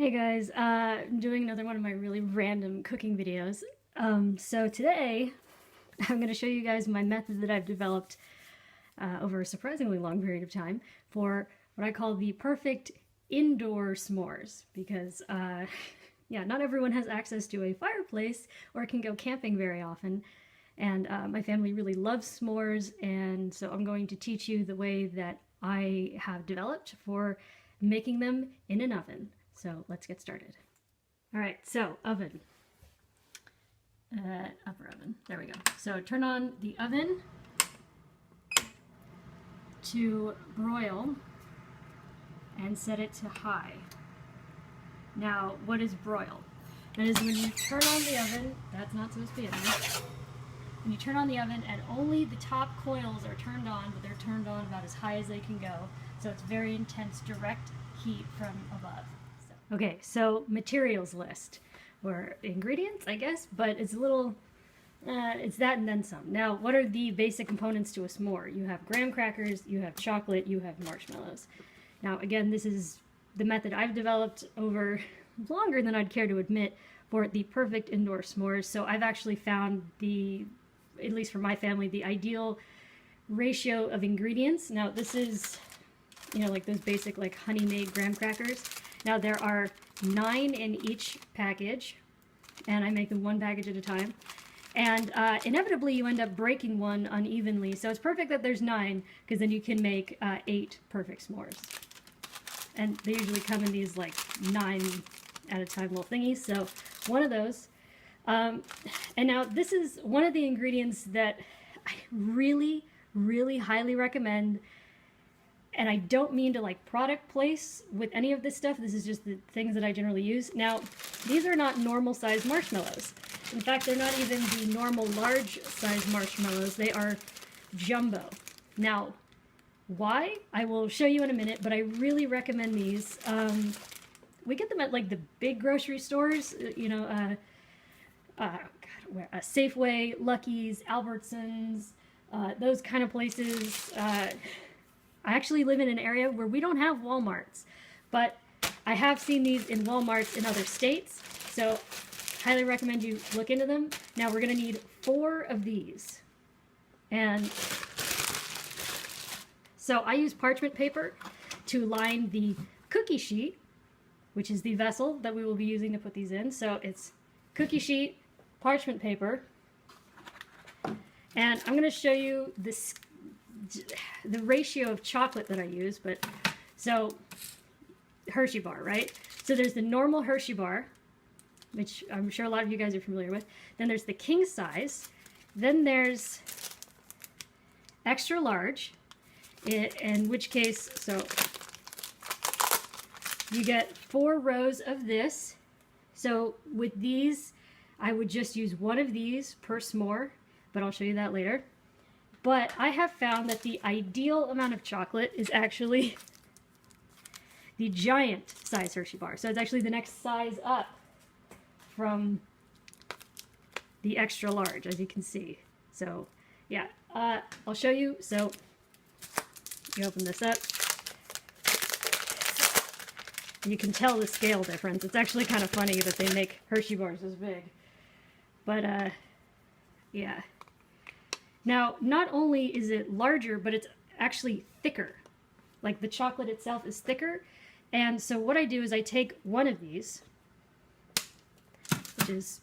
Hey guys, I'm doing another one of my really random cooking videos. So today I'm going to show you guys my method that I've developed over a surprisingly long period of time for what I call the perfect indoor s'mores. Because, yeah, not everyone has access to a fireplace or can go camping very often. And my family really loves s'mores, and so I'm going to teach you the way that I have developed for making them in an oven. So let's get started. All right, so oven, upper oven, there we go. So turn on the oven to broil and set it to high. Now, what is broil? That is when you turn on the oven, that's not supposed to be in there. When you turn on the oven and only the top coils are turned on, but they're turned on about as high as they can go. So it's very intense, direct heat from above. Okay, so materials list, or ingredients, I guess, but it's a little, it's that and then some. Now, what are the basic components to a s'more? You have graham crackers, you have chocolate, you have marshmallows. Now, again, this is the method I've developed over longer than I'd care to admit for the perfect indoor s'mores. So I've actually found the, at least for my family, the ideal ratio of ingredients. Now, this is, like those basic like honey-made graham crackers. Now there are 9 in each package, and I make them one package at a time. And inevitably you end up breaking one unevenly, so it's perfect that there's 9, because then you can make 8 perfect s'mores. And they usually come in these like 9 at a time little thingies, so one of those. And now this is one of the ingredients that I really, really highly recommend. And I don't mean to like product place with any of this stuff. This is just the things that I generally use. Now, these are not normal size marshmallows. In fact, they're not even the normal large size marshmallows. They are jumbo. Now, why? I will show you in a minute, but I really recommend these. We get them at like the big grocery stores, Safeway, Lucky's, Albertsons, those kind of places. I actually live in an area where we don't have Walmarts, but I have seen these in Walmarts in other states, so highly recommend you look into them. Now we're going to need 4 of these, and so I use parchment paper to line the cookie sheet, which is the vessel that we will be using to put these in. So it's cookie sheet, parchment paper, and I'm going to show you the ratio of chocolate that I use. But so Hershey bar, right? So there's the normal Hershey bar, which I'm sure a lot of you guys are familiar with. Then there's the king size. Then there's extra large, in which case, so you get 4 rows of this. So with these, I would just use one of these per s'more, but I'll show you that later. But I have found that the ideal amount of chocolate is actually the giant size Hershey bar. So it's actually the next size up from the extra large, as you can see. So yeah, I'll show you. So you open this up. You can tell the scale difference. It's actually kind of funny that they make Hershey bars this big. But yeah. Now, not only is it larger, but it's actually thicker. Like the chocolate itself is thicker. And so what I do is I take one of these, which is,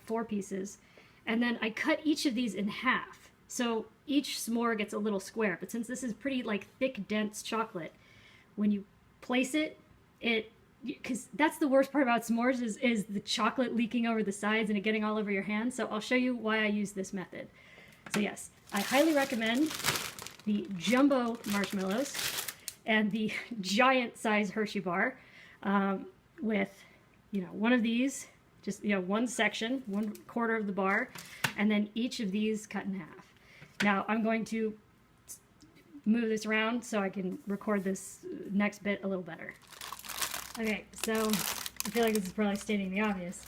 4 pieces, and then I cut each of these in half. So each s'more gets a little square. But since this is pretty like thick, dense chocolate, when you place it, because that's the worst part about s'mores is the chocolate leaking over the sides and it getting all over your hands. So I'll show you why I use this method. So yes, I highly recommend the jumbo marshmallows and the giant size Hershey bar with, one of these, just, one section, 1/4 of the bar, and then each of these cut in half. Now I'm going to move this around so I can record this next bit a little better. Okay, so I feel like this is probably stating the obvious.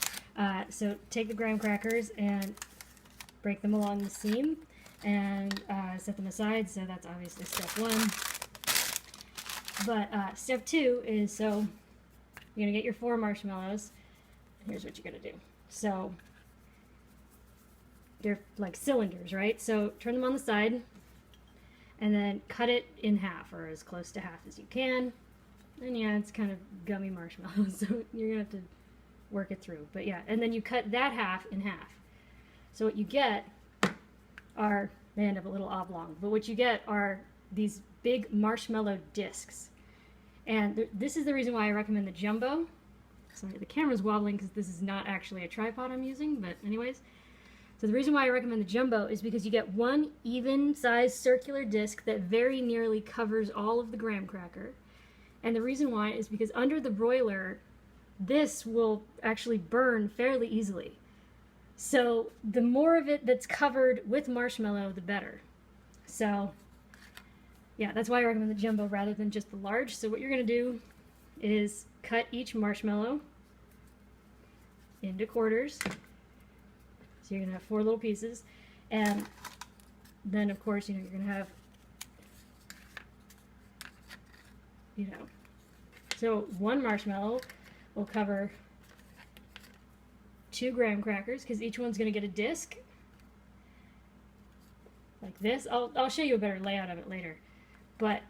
So take the graham crackers and break them along the seam and set them aside. So that's obviously step 1. But step 2 is, so You're gonna get your 4 marshmallows. Here's what you're gonna do. So they're like cylinders, right? So turn them on the side and then cut it in half, or as close to half as you can. And yeah, it's kind of gummy marshmallows, so you're gonna have to work it through. But yeah, and then you cut that half in half. So what you get are, they end up a little oblong, but what you get are these big marshmallow discs. And this is the reason why I recommend the jumbo. Sorry, the camera's wobbling because this is not actually a tripod I'm using, but anyways. So the reason why I recommend the jumbo is because you get one even-sized circular disc that very nearly covers all of the graham cracker. And the reason why is because under the broiler, this will actually burn fairly easily. So the more of it that's covered with marshmallow, the better. So yeah, that's why I recommend the jumbo rather than just the large. So what you're gonna do is cut each marshmallow into quarters. So you're gonna have 4 little pieces. And then of course, you're gonna have, so 1 marshmallow will cover 2 graham crackers, because each one's going to get a disc like this. I'll show you a better layout of it later. But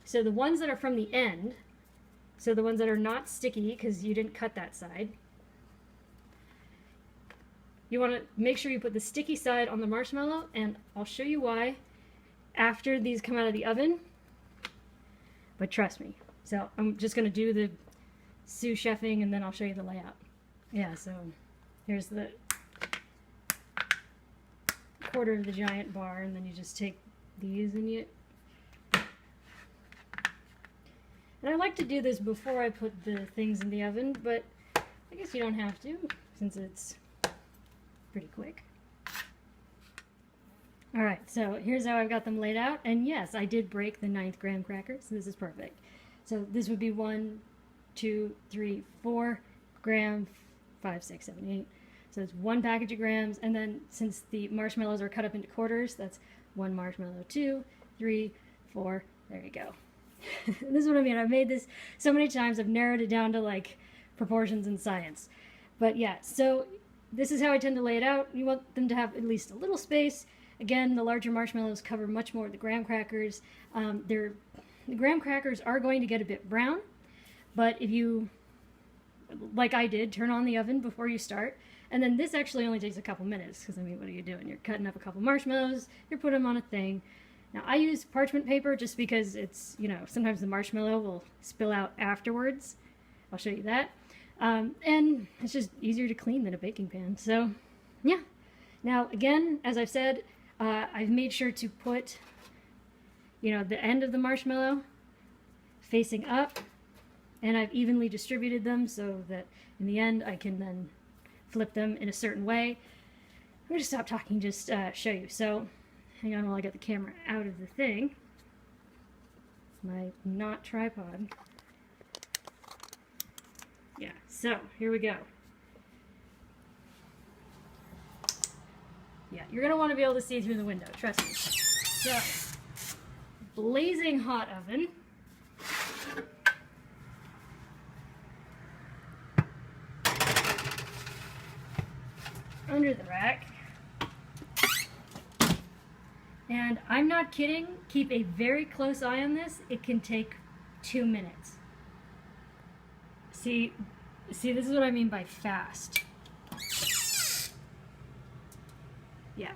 so the ones that are from the end, so the ones that are not sticky because you didn't cut that side, you want to make sure you put the sticky side on the marshmallow, and I'll show you why after these come out of the oven. But trust me. So I'm just going to do the sous chefing and then I'll show you the layout. Yeah, so here's the quarter of the giant bar, and then you just take these and you... And I like to do this before I put the things in the oven, but I guess you don't have to since it's pretty quick. Alright, so here's how I've got them laid out, and yes, I did break the 9th graham cracker, so this is perfect. So this would be 1, 2, 3, 4 graham, 5, 6, 7, 8. So it's 1 package of grams, and then since the marshmallows are cut up into quarters, that's 1 marshmallow, 2, 3, 4, there you go. This is what I mean. I've made this so many times, I've narrowed it down to like proportions and science. But yeah, so this is how I tend to lay it out. You want them to have at least a little space. Again, the larger marshmallows cover much more of the graham crackers. The graham crackers are going to get a bit brown, but if you, like I did, turn on the oven before you start, and then this actually only takes a couple minutes, because I mean, what are you doing? You're cutting up a couple marshmallows, you're putting them on a thing. Now I use parchment paper just because it's, sometimes the marshmallow will spill out afterwards. I'll show you that. And it's just easier to clean than a baking pan. So yeah. Now again, as I've said, I've made sure to put, the end of the marshmallow facing up, and I've evenly distributed them so that in the end I can then flip them in a certain way. I'm going to stop talking, just show you. So hang on while I get the camera out of the thing. My not tripod. Yeah, so here we go. Yeah, you're going to want to be able to see through the window, trust me. So, blazing hot oven. Under the rack. And I'm not kidding, keep a very close eye on this. It can take 2 minutes. See, this is what I mean by fast. Yeah.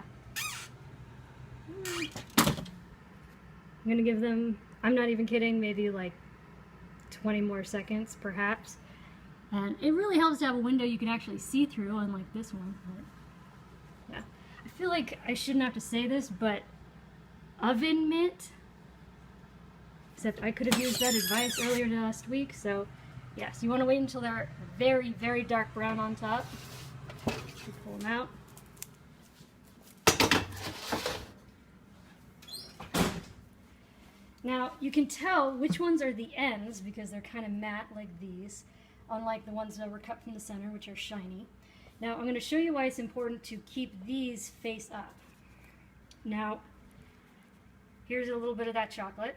I'm gonna give them, I'm not even kidding, maybe like 20 more seconds perhaps. And it really helps to have a window you can actually see through, unlike this one. But yeah. I feel like I shouldn't have to say this, but oven mitt, except I could have used that advice earlier last week. So yes, you want to wait until they're very, very dark brown on top. Pull them out. Now you can tell which ones are the ends because they're kind of matte like these, unlike the ones that were cut from the center, which are shiny. Now I'm going to show you why it's important to keep these face up. Now here's a little bit of that chocolate.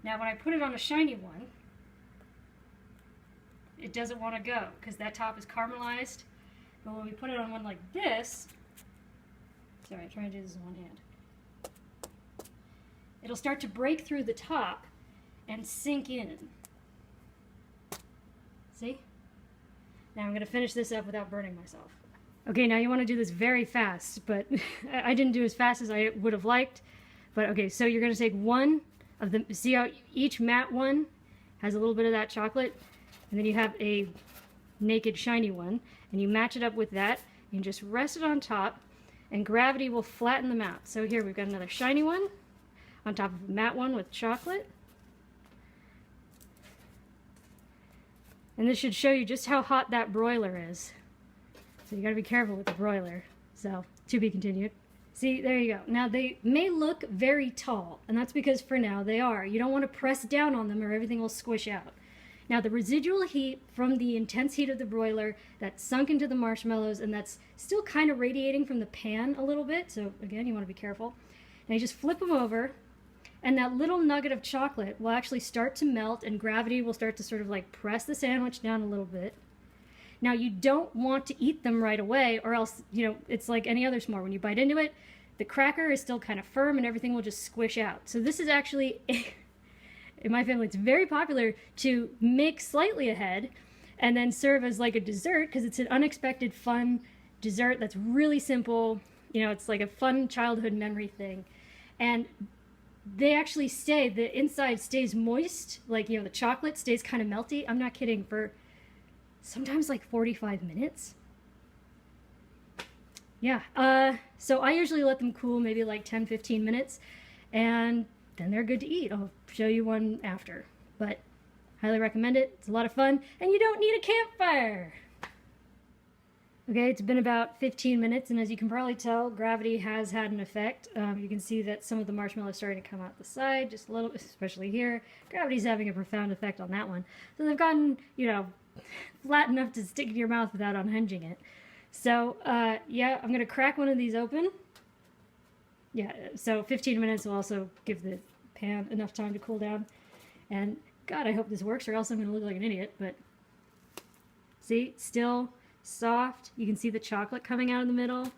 Now when I put it on a shiny one, it doesn't want to go because that top is caramelized. But when we put it on one like this, sorry, I'm trying to do this in one hand. It'll start to break through the top and sink in. See? Now I'm going to finish this up without burning myself. Okay, now you want to do this very fast, but I didn't do as fast as I would have liked. But okay, so you're going to take one of the, see how each matte one has a little bit of that chocolate, and then you have a naked shiny one, and you match it up with that, and just rest it on top, and gravity will flatten them out. So here we've got another shiny one on top of a matte one with chocolate. And this should show you just how hot that broiler is. So you gotta be careful with the broiler. So, to be continued. See, there you go. Now they may look very tall, and that's because for now they are. You don't want to press down on them or everything will squish out. Now the residual heat from the intense heat of the broiler that's sunk into the marshmallows and that's still kind of radiating from the pan a little bit, so again, you want to be careful. Now you just flip them over, and that little nugget of chocolate will actually start to melt, and gravity will start to sort of like press the sandwich down a little bit. Now you don't want to eat them right away, or else, you know, it's like any other s'more. When you bite into it, the cracker is still kind of firm and everything will just squish out. So this is actually, in my family, it's very popular to make slightly ahead and then serve as like a dessert, because it's an unexpected fun dessert that's really simple. You know, it's like a fun childhood memory thing. And they actually stay, the inside stays moist, like, you know, the chocolate stays kind of melty. I'm not kidding, for sometimes like 45 minutes. Yeah, so I usually let them cool maybe like 10-15 minutes, and then they're good to eat. I'll show you one after, but highly recommend it. It's a lot of fun, and you don't need a campfire. Okay, it's been about 15 minutes, and as you can probably tell, gravity has had an effect. You can see that some of the marshmallow is starting to come out the side, just a little, especially here. Gravity's having a profound effect on that one. So they've gotten, you know, flat enough to stick in your mouth without unhinging it. So, yeah, I'm going to crack one of these open. Yeah, so 15 minutes will also give the pan enough time to cool down. And, God, I hope this works, or else I'm going to look like an idiot. But, see, still soft. You can see the chocolate coming out in the middle.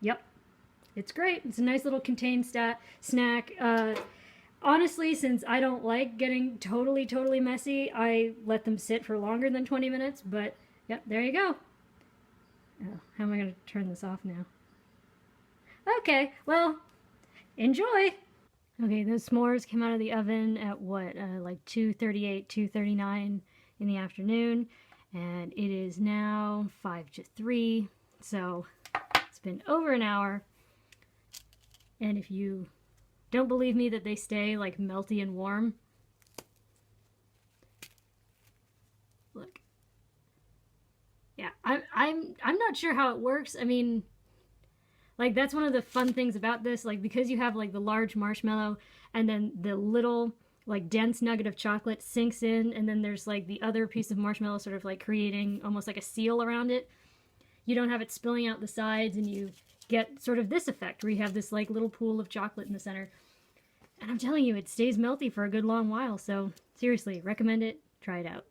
Yep, it's great. It's a nice little contained snack. Honestly, since I don't like getting totally messy, I let them sit for longer than 20 minutes, but yep, there you go. Oh, how am I going to turn this off now? Okay, well, enjoy! Okay, those s'mores came out of the oven at what, like 2:38, 2:39 in the afternoon, and it is now 5 to 3, so it's been over an hour, and if you don't believe me that they stay like melty and warm, look. Yeah, I'm not sure how it works. I mean, like, that's one of the fun things about this, like, because you have like the large marshmallow and then the little like dense nugget of chocolate sinks in, and then there's like the other piece of marshmallow sort of like creating almost like a seal around it. You don't have it spilling out the sides, and you get sort of this effect where you have this like little pool of chocolate in the center. And I'm telling you, it stays melty for a good long while, so seriously, recommend it. Try it out.